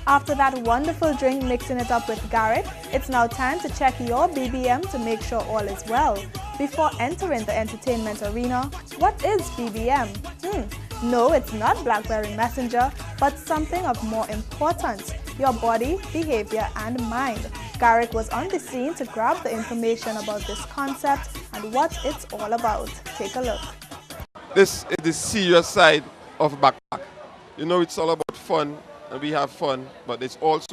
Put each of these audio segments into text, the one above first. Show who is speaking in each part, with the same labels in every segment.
Speaker 1: After that wonderful drink mixing it up with Garrett, it's now time to check your BBM to make sure all is well. Before entering the entertainment arena, what is BBM? No, it's not BlackBerry Messenger, but something of more importance, your body, behavior, and mind. Garrett was on the scene to grab the information about this concept and what it's all about. Take a look.
Speaker 2: This is the serious side of backpack. You know, it's all about fun, and we have fun, but there's also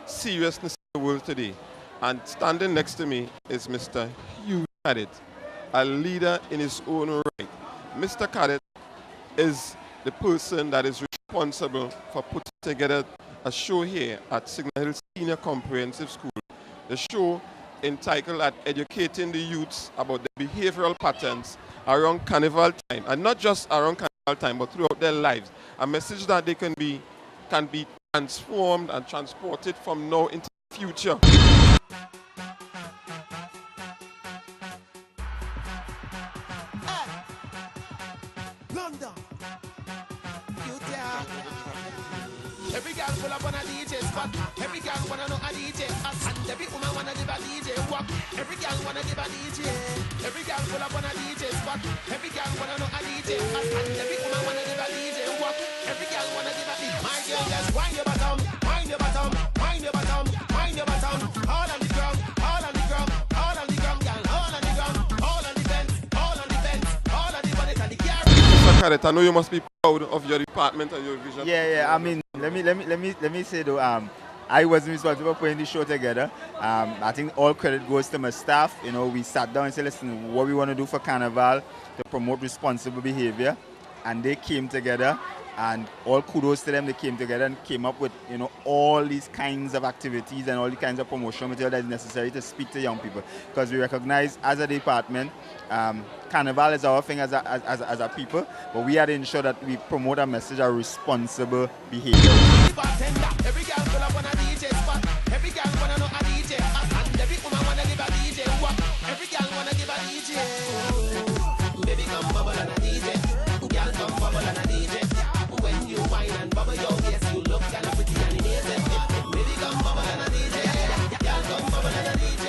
Speaker 2: seriousness in the world today. And standing next to me is Mr. Hugh Cadet, a leader in his own right. Mr. Cadet is the person that is responsible for putting together a show here at Signal Hill Senior Comprehensive School. The show entitled at Educating the Youths about the behavioral patterns around carnival time, and not just around carnival time, but throughout their lives. A message that they can be transformed and transported from now into the future.
Speaker 3: London. Every girl pull up on a DJ spot. Every girl wanna know a DJ hot. And every woman wanna give a DJ walk. Every girl wanna give a DJ. Every girl pull up on a DJ spot. Every girl wanna know a DJ hot. And every woman wanna give a DJ walk. Every girl wanna give a DJ. My girl, just wind your bottom, wind your bottom, wind your bottom, wind your bottom. All on the ground, all on the ground, all on the ground, girl, all on the ground, all on the fence, all on the fence, all on the bonnet and the car.
Speaker 2: Mr. Cadet, I know you must be proud of your department and your vision.
Speaker 4: Yeah. I mean, let me say though, I wasn't responsible for putting the show together. I think all credit goes to my staff. You know, we sat down and said, listen, what we want to do for Carnival to promote responsible behavior, and they came together. And all kudos to them, they came together and came up with, you know, all these kinds of activities and all the kinds of promotional material that is necessary to speak to young people. Because we recognize as a department, Carnival is our thing as a people, but we have to ensure that we promote a message of responsible behavior. Every girl pull up on a DJ spot. Every girl wanna know a DJ hot. And every woman wanna give a DJ walk. Every girl wanna give a DJ. Baby come bubble on a DJ. Girl come bubble on a DJ. When you wine and bubble your waist, you look kinda pretty and amazing. Baby come bubble on a DJ. Girl come bubble on a DJ.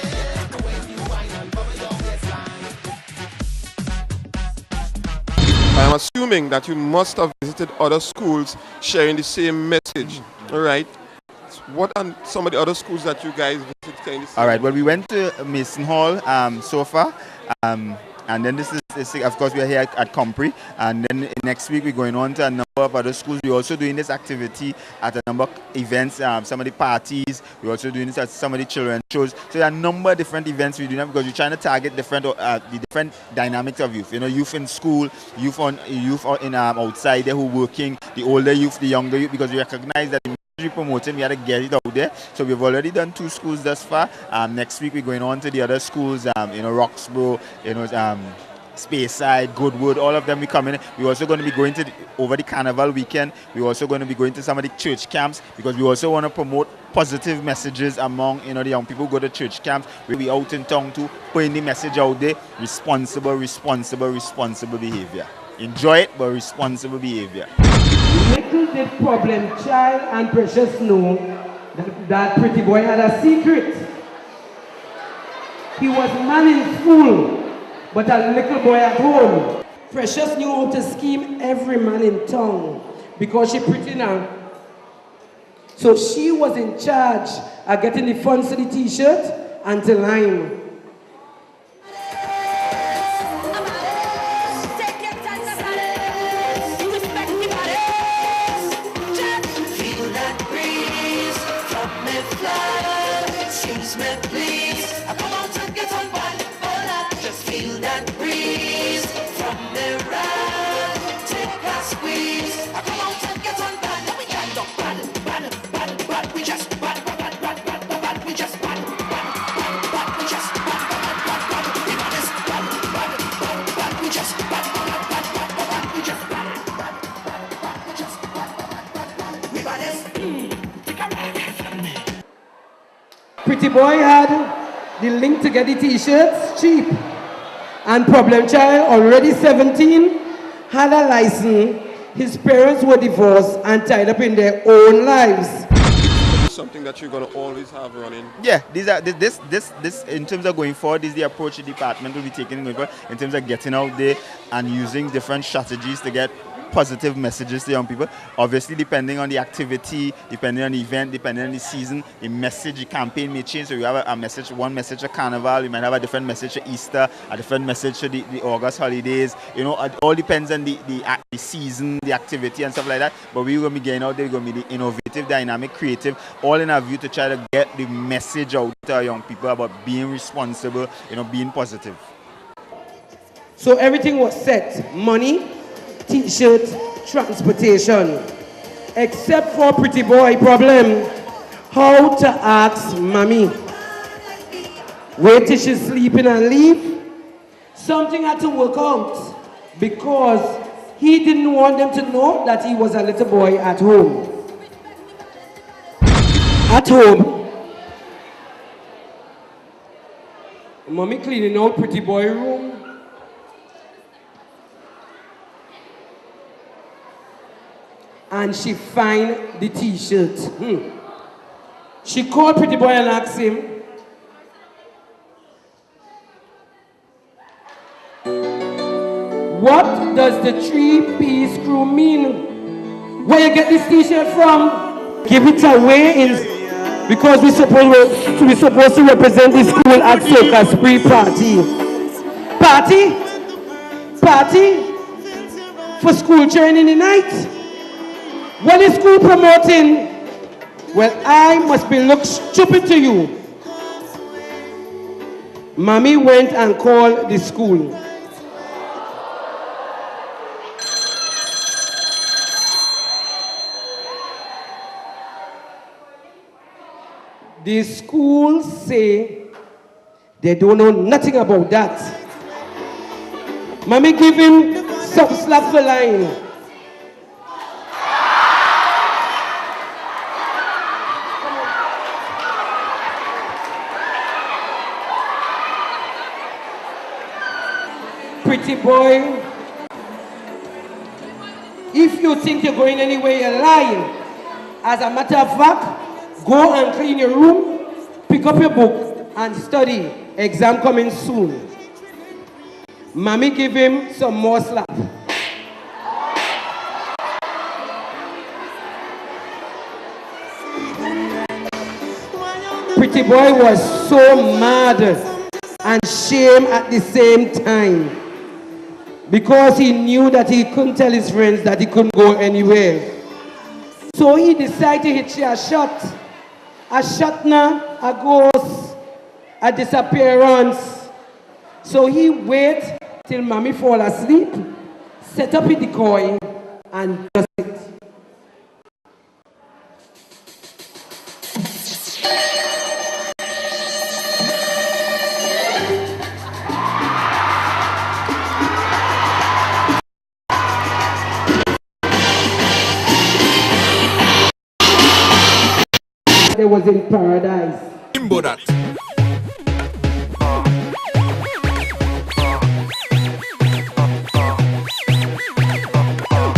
Speaker 4: When you wine and bubble your waistline.
Speaker 2: I am assuming that you must have visited other schools sharing the same message. All right. What are some of the other schools that you guys visited?
Speaker 4: All right. Well, we went to Mason Hall so far. And then this is, of course, we are here at Compre. And then next week, we're going on to a number of other schools. We're also doing this activity at a number of events, some of the parties. We're also doing this at some of the children's shows. So there are a number of different events we're doing because we're trying to target the different dynamics of youth. You know, youth in school, youth in outside there who are working, the older youth, the younger youth, because we recognize that we promoting, we had to get it out there. So we've already done 2 schools thus far. Next week we're going on to the other schools, you know, Roxborough, you know, Speyside, Goodwood, all of them we come in. We're also going to be going to over the Carnival weekend. We're also going to be going to some of the church camps because we also want to promote positive messages among, you know, the young people who go to church camps. We'll be out in town too, putting the message out there, responsible behavior. Enjoy it, but responsible behavior.
Speaker 5: Little did Problem Child and Precious know that Pretty Boy had a secret. He was man in school, but a little boy at home. Precious knew how to scheme every man in town because she pretty now. So she was in charge of getting the funds to the t-shirt and the lime. Pretty Boy had the link to get the t-shirts cheap. And Problem Child, already 17, had a license. His parents were divorced and tied up in their own lives.
Speaker 2: something that you're going to always have running?
Speaker 4: Yeah, these are this in terms of going forward. This is the approach the department will be taking going forward in terms of getting out there and using different strategies to get positive messages to young people. Obviously, depending on the activity, depending on the event, depending on the season, the message, the campaign may change. So you have a message, one message at Carnival, you might have a different message at Easter, a different message to the August holidays. You know, it all depends on the season, the activity and stuff like that. But we're going to be getting out there, we're going to be the innovative, dynamic, creative, all in our view to try to get the message out to our young people about being responsible, you know, being positive.
Speaker 5: So everything was set. Money, T-shirt, transportation. Except for pretty boy problem, how to ask mommy. Wait till she's sleeping and leave. Something had to work out because he didn't want them to know that he was a little boy at home. At home. Mommy cleaning out pretty boy room. And she find the T-shirt. She called pretty boy and asked him, what does the 3-piece screw mean? Where you get this T-shirt from? Give it away because we're supposed to represent the school at Soca Spree party. Party? For school training in the night? What is school promoting? Well, I must be look stupid to you. Mommy went and called the school. The school say they don't know nothing about that. Mommy give him some slap for lying. Pretty boy, if you think you're going anywhere, you're lying. As a matter of fact, go and clean your room, pick up your book and study. Exam coming soon. Mommy give him some more slap. Pretty boy was so mad and shame at the same time, because he knew that he couldn't tell his friends that he couldn't go anywhere. So he decided to hit a shot. A shot now, a ghost, a disappearance. So he wait till mommy fall asleep, set up a decoy, and does it. They was in paradise.
Speaker 3: Remember that.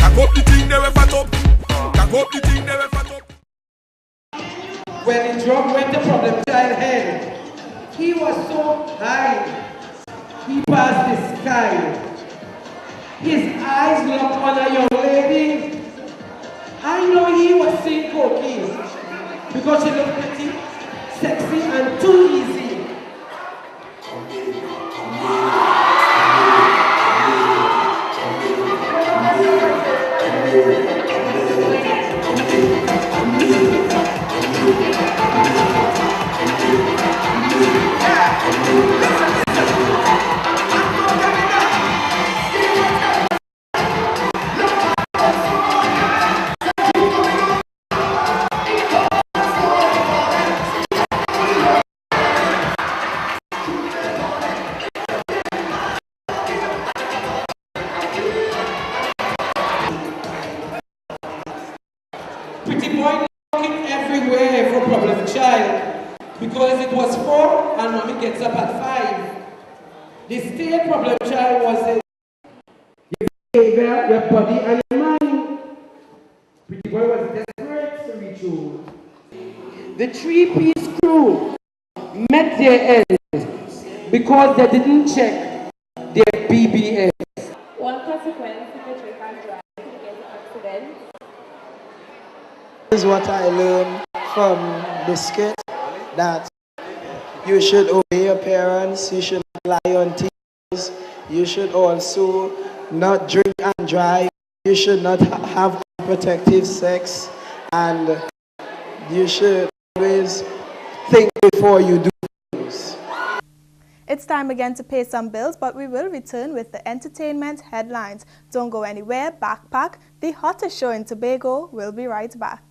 Speaker 3: Cock up the thing they were fat up. Cock up the thing they were fat up.
Speaker 5: When the drum went to problem child head, he was so high, he passed the sky. His eyes locked on a young lady. I know he was seeing cocaine, because she looked pretty, sexy, and too easy. Because it was 4 and mommy gets up at 5. The state problem child was your behavior, your body, and your mind. Pretty boy was desperate to reach home. The three-piece crew met their end because they didn't check their BBM.
Speaker 6: One consequence if you drink and drive, you get an accident.
Speaker 7: This is what I learned from the skit, that you should obey your parents, you should not lie on teachers, you should also not drink and drive, you should not have unprotected sex, and you should always think before you do things.
Speaker 1: It's time again to pay some bills, but we will return with the entertainment headlines. Don't go anywhere. Backpack, the hottest show in Tobago, will be right back.